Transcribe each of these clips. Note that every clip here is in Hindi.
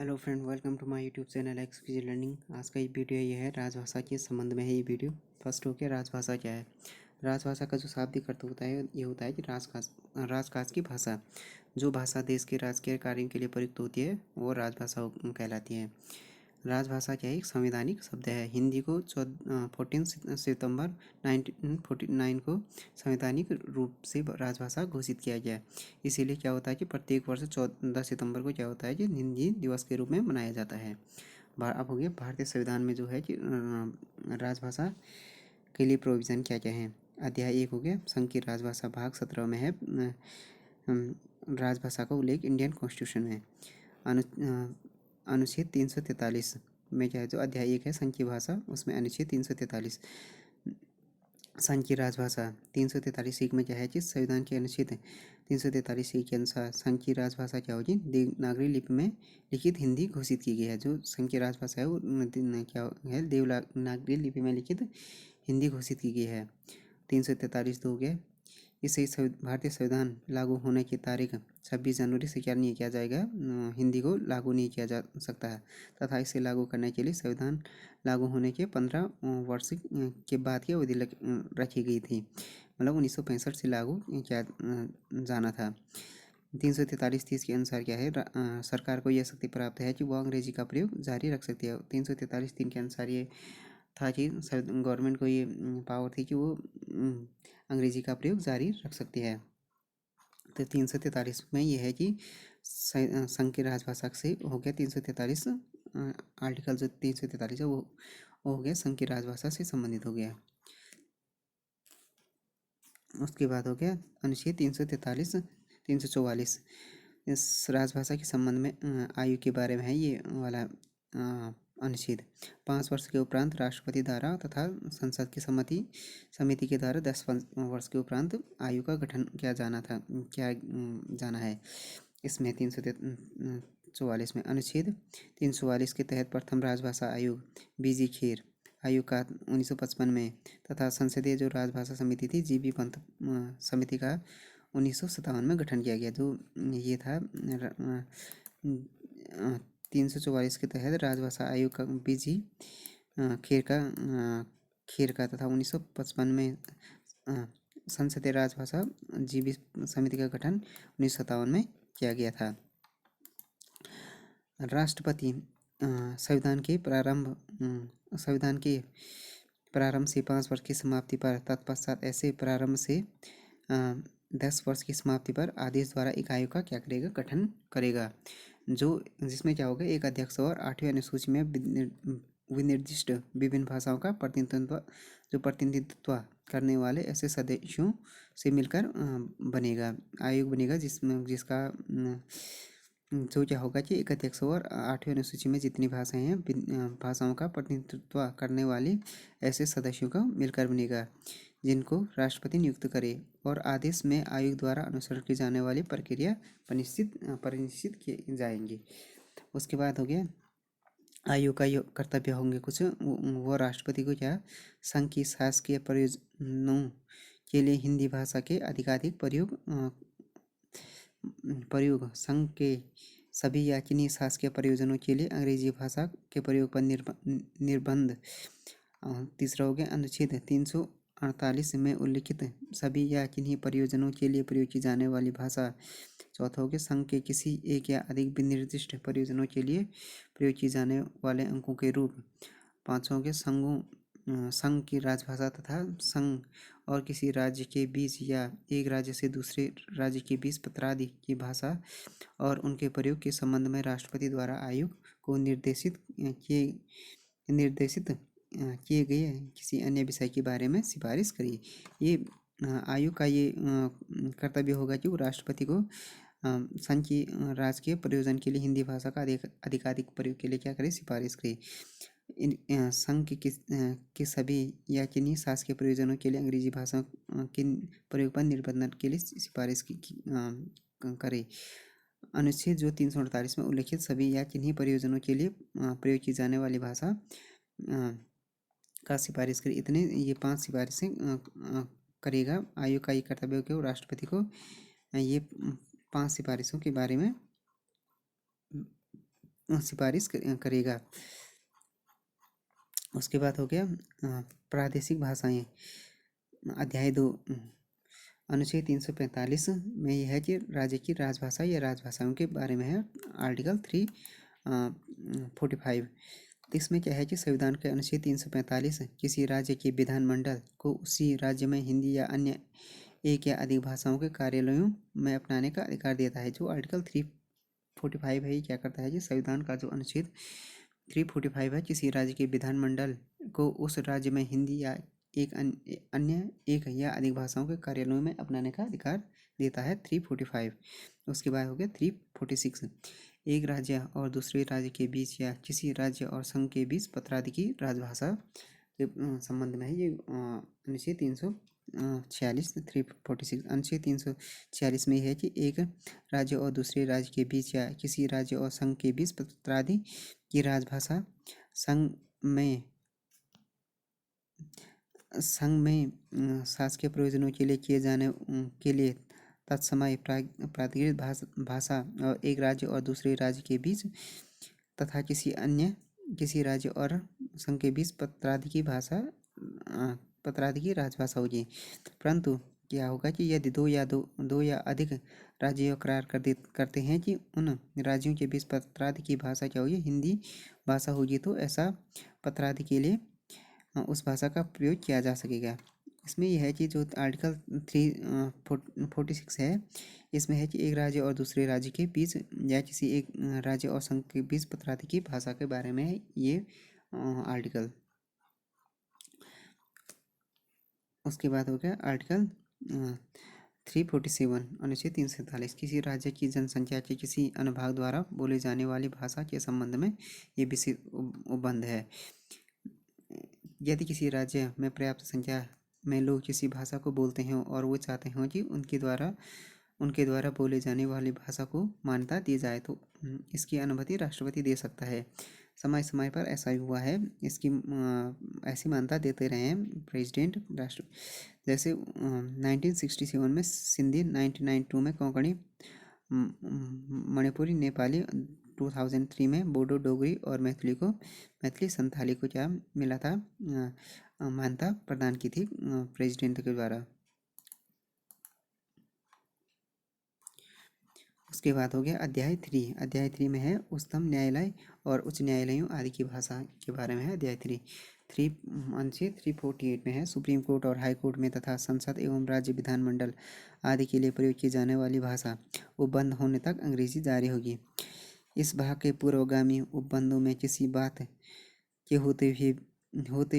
Hello friend, welcome to my YouTube channel X फिजी लर्निंग। आज का ये वीडियो ये है राजभाषा के संबंध में है। ये वीडियो फर्स्ट हो गया, राजभाषा क्या है। राजभाषा का जो शाब्दिक अर्थ होता है ये होता है कि राजकाज की भाषा। जो भाषा देश के राजकीय कार्यों के लिए प्रयुक्त होती है वो राजभाषा कहलाती है। राजभाषा क्या है, एक संवैधानिक शब्द है। हिंदी को 14 सितंबर 1949 को संवैधानिक रूप से राजभाषा घोषित किया गया। इसीलिए क्या होता है कि प्रत्येक वर्ष 14 सितंबर को क्या होता है कि हिंदी दिवस के रूप में मनाया जाता है। अब हो गया भारतीय संविधान में जो है कि राजभाषा के लिए प्रोविज़न क्या क्या है। अध्याय 1 हो गया, संघ की राजभाषा, भाग 17 में है राजभाषा का उल्लेख इंडियन कॉन्स्टिट्यूशन में। अनुच्छेद 343 में क्या है, जो अध्याय 1 है संघ की भाषा, उसमें अनुच्छेद 343 संघ की राजभाषा 343 में क्या है कि संविधान के अनुच्छेद 343 के अनुसार संघ की राजभाषा क्या होगी, देवनागरी लिपि में लिखित हिंदी घोषित की गई है। जो संघ की राजभाषा है वो क्या है, देवनागरी लिपि में लिखित हिंदी घोषित की गई है। 343 हो गया। इससे भारतीय संविधान लागू होने की तारीख 26 जनवरी से क्या नहीं किया जाएगा, हिंदी को लागू नहीं किया जा सकता है। तथा इसे लागू करने के लिए संविधान लागू होने के 15 वर्ष के बाद की अवधि रखी गई थी। मतलब 1965 से लागू किया जाना था। 343 के अनुसार क्या है, सरकार को यह शक्ति प्राप्त है कि वह अंग्रेजी का प्रयोग जारी रख सकती है। 343 के अनुसार ये था कि गवर्नमेंट को ये पावर थी कि वो अंग्रेजी का प्रयोग जारी रख सकती है। तो 343 में ये है कि संघ की राजभाषा से हो गया 343 आर्टिकल जो 343 है वो हो गया संघ की राजभाषा से संबंधित हो गया। उसके बाद हो गया अनुच्छेद 343 344 इस राजभाषा के संबंध में आयु के बारे में है ये वाला अनुच्छेद। 5 वर्ष के उपरांत राष्ट्रपति द्वारा तथा संसद की समिति के द्वारा 10 वर्ष के उपरांत आयु का गठन किया जाना है। इसमें 344 में अनुच्छेद 344 के तहत प्रथम राजभाषा आयोग बीजी खेर आयोग का 1955 में तथा संसदीय जो राजभाषा समिति थी जीबी पंत समिति का 1957 में गठन किया गया। जो ये था 344 के तहत राजभाषा आयोग का बीजी खेर का तथा 1955 में संसदीय राजभाषा जीबी समिति का गठन 1957 में किया गया था। राष्ट्रपति संविधान के प्रारंभ से 5 वर्ष की समाप्ति पर तत्पश्चात ऐसे प्रारंभ से 10 वर्ष की समाप्ति पर आदेश द्वारा एक आयोग का क्या करेगा, गठन करेगा। जिसमें क्या होगा, एक अध्यक्ष और 8वीं अनुसूची में विनिर्दिष्ट विभिन्न भाषाओं का प्रतिनिधित्व करने वाले ऐसे सदस्यों से मिलकर आयोग बनेगा, जिसका जो क्या होगा कि एक अध्यक्ष और 8वीं अनुसूची में जितनी भाषाएं हैं भाषाओं का प्रतिनिधित्व करने वाले ऐसे सदस्यों का मिलकर बनेगा, जिनको राष्ट्रपति नियुक्त करे और आदेश में आयोग द्वारा अनुसरण की जाने वाली प्रक्रिया परिनिश्चित किए जाएंगे। उसके बाद हो गया आयोग का कर्तव्य होंगे कुछ, वो राष्ट्रपति को क्या संघ की शासकीय प्रयोजनों के लिए हिंदी भाषा के अधिकाधिक प्रयोग संघ के सभी या किन्हीं शासकीय प्रयोजनों के लिए अंग्रेजी भाषा के प्रयोग पर निर्बंध। तीसरा हो गया अनुच्छेद 348 में उल्लिखित सभी या किन्हीं प्रयोजनों के लिए प्रयोग की जाने वाली भाषा। चौथा हो गया संघ के किसी एक या अधिक विनिर्दिष्ट प्रयोजनों के लिए प्रयोग की जाने वाले अंकों के रूप। पाँचवा हो गया संघ की राजभाषा तथा संघ और किसी राज्य के बीच या एक राज्य से दूसरे राज्य के बीच पत्रादि की भाषा और उनके प्रयोग के संबंध में राष्ट्रपति द्वारा आयोग को निर्देशित किए गए किसी अन्य विषय के बारे में सिफारिश करी। ये आयोग का ये कर्तव्य होगा कि वो राष्ट्रपति को संघ की राजकीय प्रयोजन के लिए हिंदी भाषा का अधिकाधिक प्रयोग के लिए क्या करे, सिफारिश करे। संघ के सभी या किन्हीं शासकीय प्रयोजनों के लिए अंग्रेजी भाषा के प्रयोग पर निर्बंधन के लिए सिफारिश करे। अनुच्छेद जो 348 में उल्लिखित सभी या किन्हीं प्रयोजनों के लिए प्रयोग की जाने वाली भाषा का सिफारिश करे। इतने ये 5 सिफारिशें करेगा आयोग का ये कर्तव्य हो गया राष्ट्रपति को ये 5 सिफारिशों के बारे में सिफारिश करेगा। उसके बाद हो गया प्रादेशिक भाषाएं। अध्याय 2 अनुच्छेद 345 में यह है कि राज्य की राजभाषा या राजभाषाओं के बारे में है। आर्टिकल 345 इसमें क्या है कि संविधान के अनुच्छेद 345 किसी राज्य के विधानमंडल को उसी राज्य में हिंदी या अन्य एक या अधिक भाषाओं के कार्यालयों में अपनाने का अधिकार देता है। जो आर्टिकल 345 है ये क्या करता है कि संविधान का जो अनुच्छेद 345 है किसी राज्य के विधानमंडल को उस राज्य में हिंदी या एक अन्य एक या अधिक भाषाओं के कार्यालयों में अपनाने का अधिकार देता है 345। उसके बाद हो गया 346 एक राज्य और दूसरे राज्य के बीच या किसी राज्य और संघ के बीच पत्राधिकी राजभाषा के संबंध में है ये अनुच्छेद 346 346 अनुच्छेद 346 में है कि एक राज्य और दूसरे राज्य के बीच या किसी राज्य और संघ के बीच पत्राधिकी राजभाषा संघ में शासकीय प्रयोजनों के लिए किए जाने के लिए तत्समय प्राधिकृत भाषा और एक राज्य और दूसरे राज्य के बीच तथा किसी राज्य और संघ के बीच पत्राधिकी राजभाषा होगी। परंतु क्या होगा कि यदि दो या अधिक राज्य करार करते हैं कि उन राज्यों के बीच पत्राधिकी भाषा क्या होगी हिंदी भाषा होगी तो ऐसा पत्राधिकी के लिए उस भाषा का प्रयोग किया जा सकेगा। इसमें यह है कि जो आर्टिकल 346 है इसमें है कि एक राज्य और दूसरे राज्य के बीच या किसी एक राज्य और संघ के बीच पत्राधिकी भाषा के बारे में है ये आर्टिकल। उसके बाद हो गया आर्टिकल 347 अनुच्छेद 347 किसी राज्य की जनसंख्या के किसी अनुभाग द्वारा बोली जाने वाली भाषा के संबंध में ये विशेष उपबंध है। यदि किसी राज्य में पर्याप्त संख्या में लोग किसी भाषा को बोलते हैं और वो चाहते हों कि उनके द्वारा बोले जाने वाली भाषा को मान्यता दी जाए तो इसकी अनुमति राष्ट्रपति दे सकता है। समय समय पर ऐसा ही हुआ है। इसकी ऐसी मान्यता देते रहे हैं प्रेसिडेंट राष्ट्र। जैसे 1967 में सिंधी, 1992 में कोंकणी, मणिपुरी, नेपाली, 2003 में बोडो, डोगरी और मैथिली संथाली को क्या मिला था मान्यता प्रदान की थी प्रेसिडेंट के द्वारा। उसके बाद हो गया अध्याय 3। अध्याय 3 में है उच्चतम न्यायालय और उच्च न्यायालयों आदि की भाषा के बारे में है। अध्याय 3 अनुच्छेद 348 में है सुप्रीम कोर्ट और हाई कोर्ट में तथा संसद एवं राज्य विधानमंडल आदि के लिए प्रयोग की जाने वाली भाषा उपबंध होने तक अंग्रेजी जारी होगी। इस भाग के पूर्वगामी उपबंधों में किसी बात के होते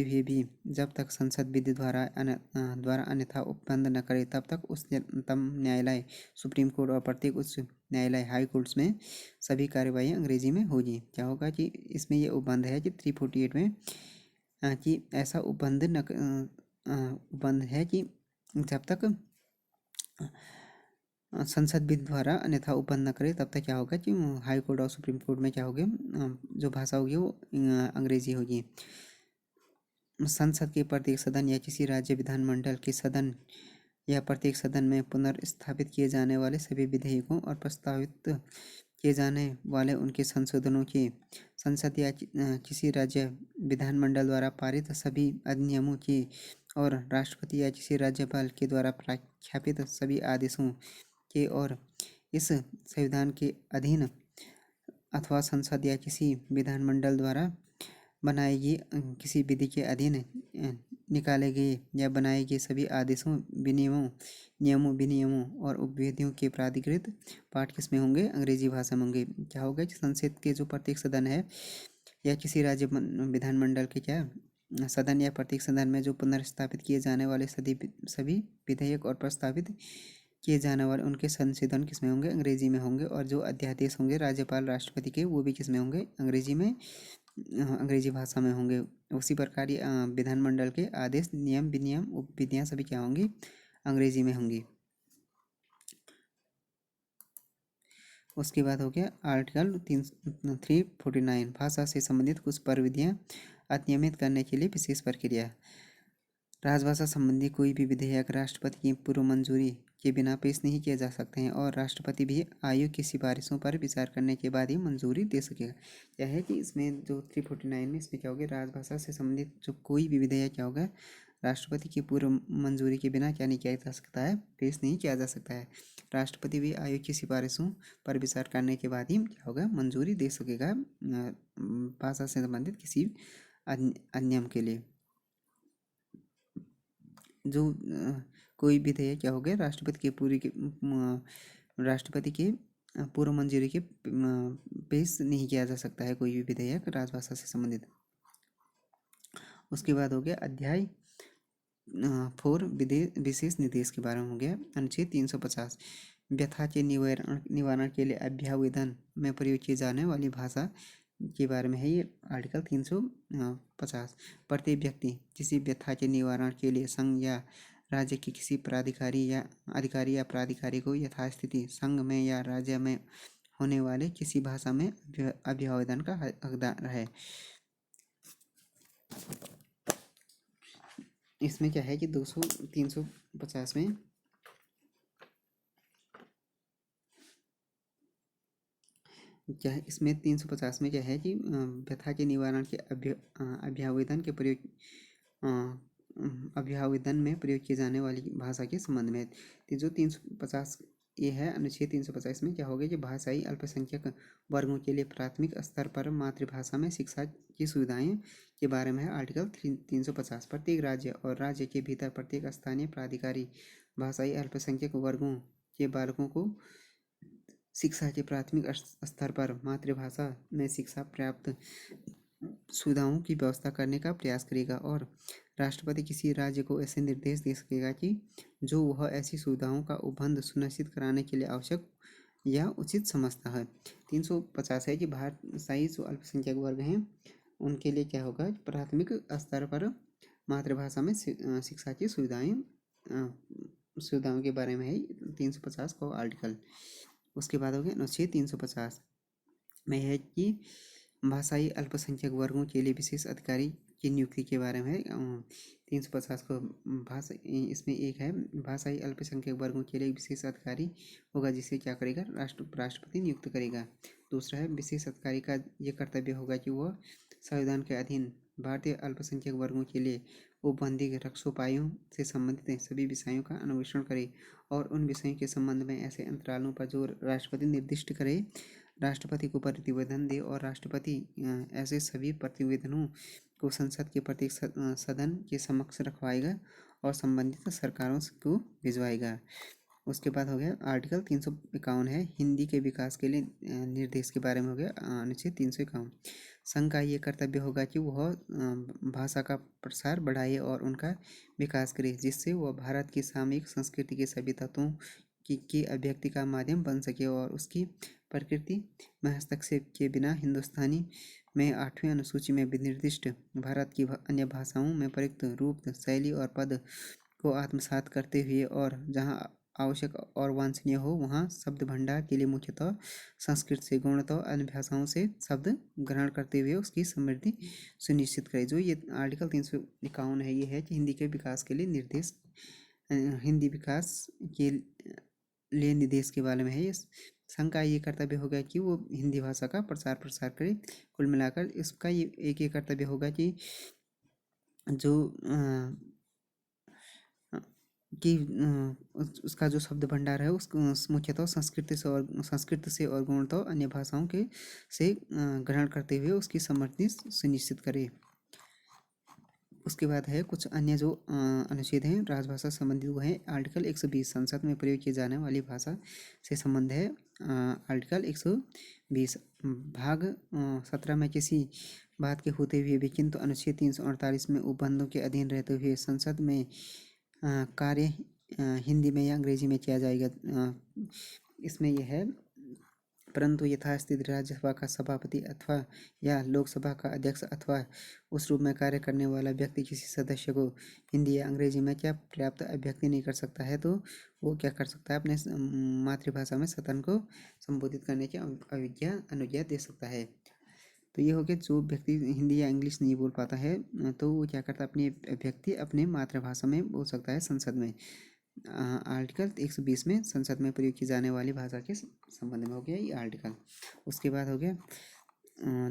हुए भी जब तक संसद विधि द्वारा अन्यथा उपबंध न करे तब तक उच्चतम न्यायालय, सुप्रीम कोर्ट और प्रत्येक उच्च न्यायालय, हाई कोर्ट्स में सभी कार्यवाही अंग्रेजी में होगी। क्या होगा कि इसमें ये उपबंध है कि 348 में कि ऐसा उपबंध है कि जब तक संसद विधि द्वारा अन्यथा उपबंध न करे तब तक क्या होगा कि हाई कोर्ट और सुप्रीम कोर्ट में क्या होगी जो भाषा होगी वो अंग्रेजी होगी। संसद के प्रत्येक सदन या किसी राज्य विधानमंडल के सदन या प्रत्येक सदन में पुनर्स्थापित किए जाने वाले सभी विधेयकों और प्रस्तावित किए जाने वाले उनके संशोधनों के संसद या किसी राज्य विधानमंडल द्वारा पारित सभी अधिनियमों के और राष्ट्रपति या किसी राज्यपाल के द्वारा प्रख्यापित सभी आदेशों के और इस संविधान के अधीन अथवा संसद या किसी विधानमंडल द्वारा बनाए गए किसी विधि के अधीन निकाले गए या बनाए गए सभी आदेशों, विनियमों और उपविधियों के प्राधिकृत पाठ किसमें होंगे अंग्रेजी भाषा में होंगे। क्या होगा कि संसद के जो प्रत्येक सदन है या किसी राज्य विधानमंडल के क्या सदन या प्रत्येक सदन में जो पुनर्स्थापित किए जाने वाले सभी विधेयक और प्रस्तावित किए जाने वाले उनके संशोधन किसमें होंगे अंग्रेजी में होंगे। और जो अध्यादेश होंगे राज्यपाल राष्ट्रपति के वो भी किसमें होंगे अंग्रेजी भाषा में होंगे। उसी प्रकार विधानमंडल के आदेश, नियम, विनियम, उपविधियाँ सभी क्या होंगी अंग्रेजी में होंगी। उसके बाद हो गया आर्टिकल 349 भाषा से संबंधित कुछ प्रविधियाँ अधिनियमित करने के लिए विशेष प्रक्रिया। राजभाषा संबंधी कोई भी विधेयक राष्ट्रपति की पूर्व मंजूरी के बिना पेश नहीं किए जा सकते हैं और राष्ट्रपति भी आयोग की सिफारिशों पर विचार करने के बाद ही मंजूरी दे सकेगा। क्या है कि इसमें जो 349 में इसमें क्या होगा, राजभाषा से संबंधित जो कोई भी विधेयक क्या होगा, राष्ट्रपति की पूर्व मंजूरी के बिना क्या नहीं किया जा सकता है, पेश नहीं किया जा सकता है। राष्ट्रपति भी आयोग की सिफारिशों पर विचार करने के बाद ही क्या होगा, मंजूरी दे सकेगा भाषा से संबंधित किसी अधिनियम के लिए। जो कोई विधेयक क्या हो गया, राष्ट्रपति के पूर्व मंजूरी के पेश नहीं किया जा सकता है कोई भी विधेयक राजभाषा से संबंधित। उसके बाद हो गया अध्याय 4 विशेष निर्देश के बारे में हो गया। अनुच्छेद 350 व्यथा के निवारण के लिए अभ्यावेदन में प्रयोग की जाने वाली भाषा के बारे में है ये आर्टिकल 350। प्रत्येक व्यक्ति किसी व्यथा के निवारण के लिए संघ या राज्य के किसी प्राधिकारी या प्राधिकारी को यथास्थिति संघ में या राज्य में होने वाले किसी भाषा में अभ्यावेदन का हकदार है। इसमें क्या है कि 350 में क्या है, इसमें 350 में क्या है कि व्यथा के निवारण के अभ्यावेदन में प्रयोग किए जाने वाली भाषा के संबंध में जो 350 ये है। अनुच्छेद 350 में क्या होगा कि भाषाई अल्पसंख्यक वर्गों के लिए प्राथमिक स्तर पर मातृभाषा में शिक्षा की सुविधाएं के बारे में है आर्टिकल 350। प्रत्येक राज्य और राज्य के भीतर प्रत्येक स्थानीय प्राधिकारी भाषाई अल्पसंख्यक वर्गों के बालकों को शिक्षा के प्राथमिक स्तर पर मातृभाषा में शिक्षा प्राप्त सुविधाओं की व्यवस्था करने का प्रयास करेगा और राष्ट्रपति किसी राज्य को ऐसे निर्देश दे सकेगा कि जो वह ऐसी सुविधाओं का उपबंध सुनिश्चित कराने के लिए आवश्यक या उचित समझता है। 350 है कि भाषाई जो अल्पसंख्यक वर्ग हैं उनके लिए क्या होगा, प्राथमिक स्तर पर मातृभाषा में शिक्षा की सुविधाओं के बारे में है 350 को आर्टिकल। उसके बाद हो गया अनुच्छेद 350 में है कि भाषाई अल्पसंख्यक वर्गों के लिए विशेष अधिकारी की नियुक्ति के बारे में 350 को भाषा इसमें एक है भाषाई अल्पसंख्यक वर्गों के लिए विशेष अधिकारी होगा जिसे क्या करेगा, राष्ट्रपति नियुक्त करेगा। दूसरा है विशेष अधिकारी का ये कर्तव्य होगा कि वह संविधान के अधीन भारतीय अल्पसंख्यक वर्गों के लिए उपबंधी रक्षोपायों से संबंधित सभी विषयों का अन्वेषण करे और उन विषयों के संबंध में ऐसे अंतरालों पर जो राष्ट्रपति निर्दिष्ट करे राष्ट्रपति को प्रतिवेदन दे और राष्ट्रपति ऐसे सभी प्रतिवेदनों को संसद के प्रत्येक सदन के समक्ष रखवाएगा और संबंधित सरकारों को भिजवाएगा। उसके बाद हो गया आर्टिकल 351 है हिंदी के विकास के लिए निर्देश के बारे में हो गया अनुच्छेद 351। संघ का ये कर्तव्य होगा कि वह भाषा का प्रसार बढ़ाए और उनका विकास करे जिससे वह भारत की सामयिक संस्कृति के सभी तत्वों की अभिव्यक्ति का माध्यम बन सके और उसकी प्रकृति में हस्तक्षेप के बिना हिंदुस्तानी में 8वीं अनुसूची में विनिर्दिष्ट भारत की अन्य भाषाओं में प्रयुक्त रूप शैली और पद को आत्मसात करते हुए और जहाँ आवश्यक और वांछनीय हो वहाँ शब्द भंडार के लिए मुख्यतः संस्कृत से गौणतः अन्य भाषाओं से शब्द ग्रहण करते हुए उसकी समृद्धि सुनिश्चित करे। जो ये आर्टिकल 351 है ये है कि हिंदी के विकास के लिए निर्देश हिंदी विकास के लिए निर्देश के बारे में है। ये संघ का ये कर्तव्य होगा कि वो हिंदी भाषा का प्रसार करे। कुल मिलाकर इसका ये एक कर्तव्य होगा कि जो उसका जो शब्द भंडार है उसको मुख्यतः संस्कृत से और गौणतः अन्य भाषाओं के से ग्रहण करते हुए उसकी समृद्धि सुनिश्चित करे। उसके बाद है कुछ अन्य जो अनुच्छेद हैं राजभाषा संबंधित वो है आर्टिकल 120 संसद में प्रयोग की जाने वाली भाषा से संबंध है आर्टिकल 120 भाग 17 में किसी बात के होते हुए भी किंतु अनुच्छेद 348 में उपबंधों के अधीन रहते हुए संसद में कार्य हिंदी में या अंग्रेजी में किया जाएगा। इसमें यह है परंतु यथास्थित राज्यसभा का सभापति अथवा या लोकसभा का अध्यक्ष अथवा उस रूप में कार्य करने वाला व्यक्ति किसी सदस्य को हिंदी या अंग्रेजी में क्या पर्याप्त अभिव्यक्ति नहीं कर सकता है तो वो क्या कर सकता है, अपने मातृभाषा में सदन को संबोधित करने की अनुज्ञा दे सकता है। तो ये हो गया जो व्यक्ति हिंदी या इंग्लिश नहीं बोल पाता है तो वो क्या करता है, अपनी अभिव्यक्ति अपने मातृभाषा में बोल सकता है संसद में। आर्टिकल 120 में संसद में प्रयोग की जाने वाली भाषा के संबंध में हो गया ये आर्टिकल। उसके बाद हो गया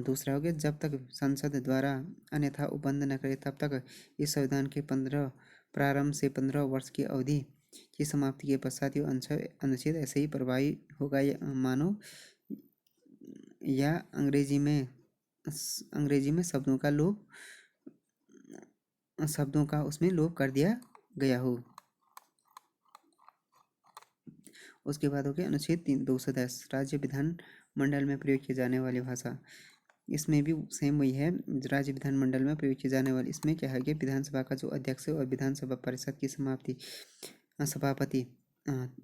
दूसरा हो गया, जब तक संसद द्वारा अन्यथा उपबंध न करे तब तक इस संविधान के प्रारंभ से 15 वर्ष की अवधि की समाप्ति के पश्चात यह अनुच्छेद ऐसे ही प्रभावी होगा मानो या अंग्रेजी में शब्दों का उसमें लोप कर दिया गया हो। उसके बाद हो गया अनुच्छेद 210 राज्य विधानमंडल में प्रयोग की जाने वाली भाषा। इसमें भी सेम वही है, राज्य विधानमंडल में प्रयोग की जाने वाली, इसमें क्या है कि विधानसभा का जो अध्यक्ष और विधानसभा परिषद की सभापति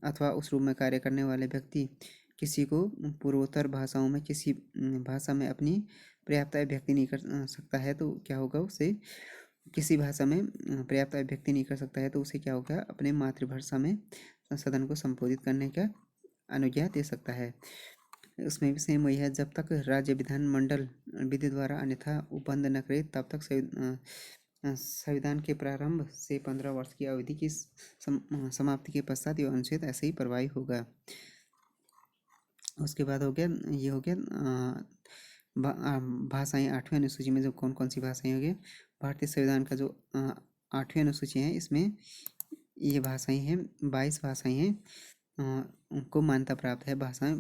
अथवा उस रूप में कार्य करने वाले व्यक्ति किसी को पूर्वोत्तर भाषाओं में किसी भाषा में अपनी पर्याप्त अभिव्यक्ति नहीं कर सकता है तो क्या होगा, उसे किसी भाषा में पर्याप्त अभिव्यक्ति नहीं कर सकता है तो उसे क्या होगा, अपने मातृभाषा में सदन को संबोधित करने का अनुज्ञा दे सकता है। उसमें भी सेम वही है, जब तक राज्य विधानमंडल विधि द्वारा अन्यथा उपबंध न करे तब तक संविधान के प्रारंभ से 15 वर्ष की अवधि की समाप्ति के पश्चात यह अनुच्छेद ऐसे ही प्रभावी होगा। उसके बाद हो गया ये हो गया भाषाएं 8वीं अनुसूची में जो कौन कौन सी भाषाएं हो गई, भारतीय संविधान का जो 8वीं अनुसूची है इसमें ये भाषाएं हैं 22 भाषाएं हैं को मान्यता प्राप्त है। भाषाएं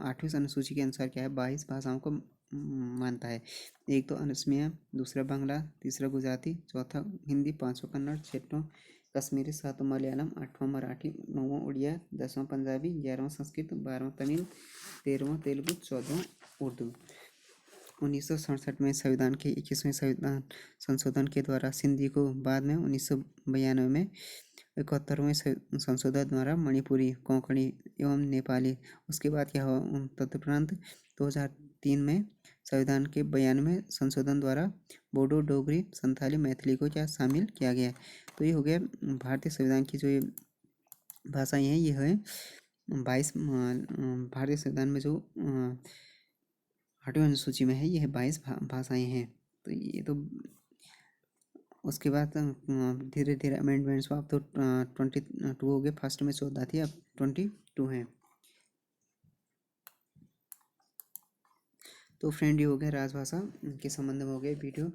8वीं अनुसूची के अनुसार क्या है, 22 भाषाओं को मानता है। एक तो अनुस्मिया, दूसरा बांग्ला, तीसरा गुजराती, चौथा हिंदी, पाँचवा कन्नड़, छठवां कश्मीरी, सातवां मलयालम, आठवां मराठी, नौवां उड़िया, 10वां पंजाबी, 11वां संस्कृत, 12वां तमिल, 13वां तेलुगु, 14वां उर्दू। 1967 में संविधान के 21वें संविधान संशोधन के द्वारा सिंधी को बाद में 1992 में 71वें संशोधन द्वारा मणिपुरी, कोंकणी एवं नेपाली, उसके बाद क्या हुआ तदुपरांत 2003 में संविधान के 92वें संशोधन द्वारा बोडो, डोगरी, संथाली, मैथिली को क्या शामिल किया गया। तो ये हो गया भारतीय संविधान की जो ये भाषाएं हैं, ये है 22 भारतीय संविधान में जो 8वीं अनुसूची में है, ये है 22 भाषाएं हैं। तो ये तो उसके बाद धीरे धीरे अमेंडमेंट्स अब तो 22 हो गए, फर्स्ट में 14 थी अब 22 हैं। तो फ्रेंड ये हो गया राजभाषा के संबंध में हो गया वीडियो।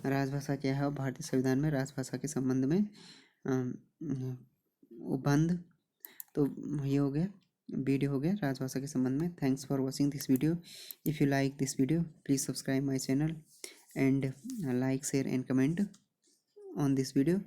राजभाषा क्या है भारतीय संविधान में राजभाषा के संबंध में उपबंध, तो ये हो गया वीडियो हो गया राजभाषा के संबंध में। Thanks for watching this video. If you like this video please subscribe my channel and like share and comment on this video.